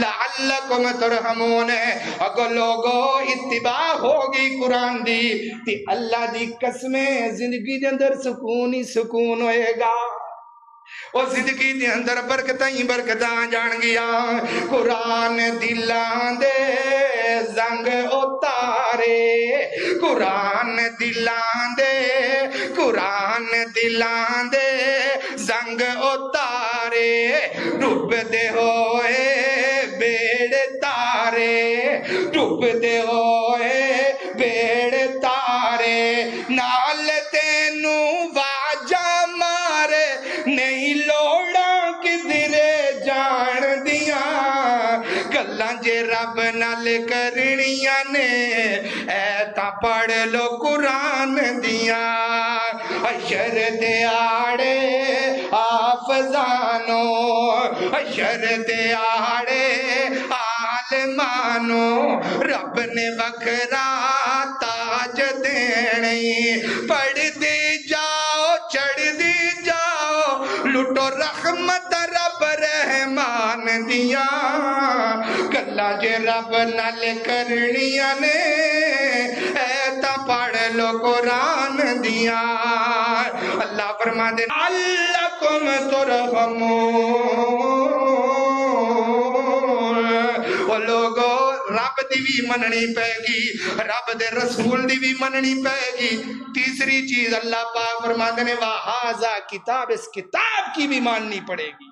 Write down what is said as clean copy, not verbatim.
لعلکم ترحمون اگر لوگو اتباع ہوگی قرآن دی تی اللہ دی قسمیں زندگی دے اندر سکون ہی سکون ہوئے گا او زندگی دے اندر برکتیں برکتاں جان گیا قرآن دلان دے زنگ اتارے قرآن دلان دے زنگ اتارے ڈوب دے ہوئے بیڑ تارے ڈوب دے ہوئے بیڑ تارے نال تینوں واجہ مارے نہیں لوڑا کدھرے جان دیاں گلاں جے رب نال کرنیاں نے اے تا پڑھ لو قرآن دیاں حشر دیاڑے حافظانو حشر دیاڑے عالمانو رب نے وکھرا تاج دینی پڑھ دی جاؤ چڑھ دی جاؤ لٹو رحمت رب رحمان دیاں گلاں جے رب نال کرنیاں نے اے تا پڑھ لو قرآن دیاں اللہ فرما دے لعلکم ترحمون او لوگو رب دی بھی مننی پے گی رب دے رسول دی بھی مننی پے گی تیسری چیز اللہ پاک فرماتے ہیں وَهَذَا کتاب اس کتاب کی بھی ماننی پڑے گی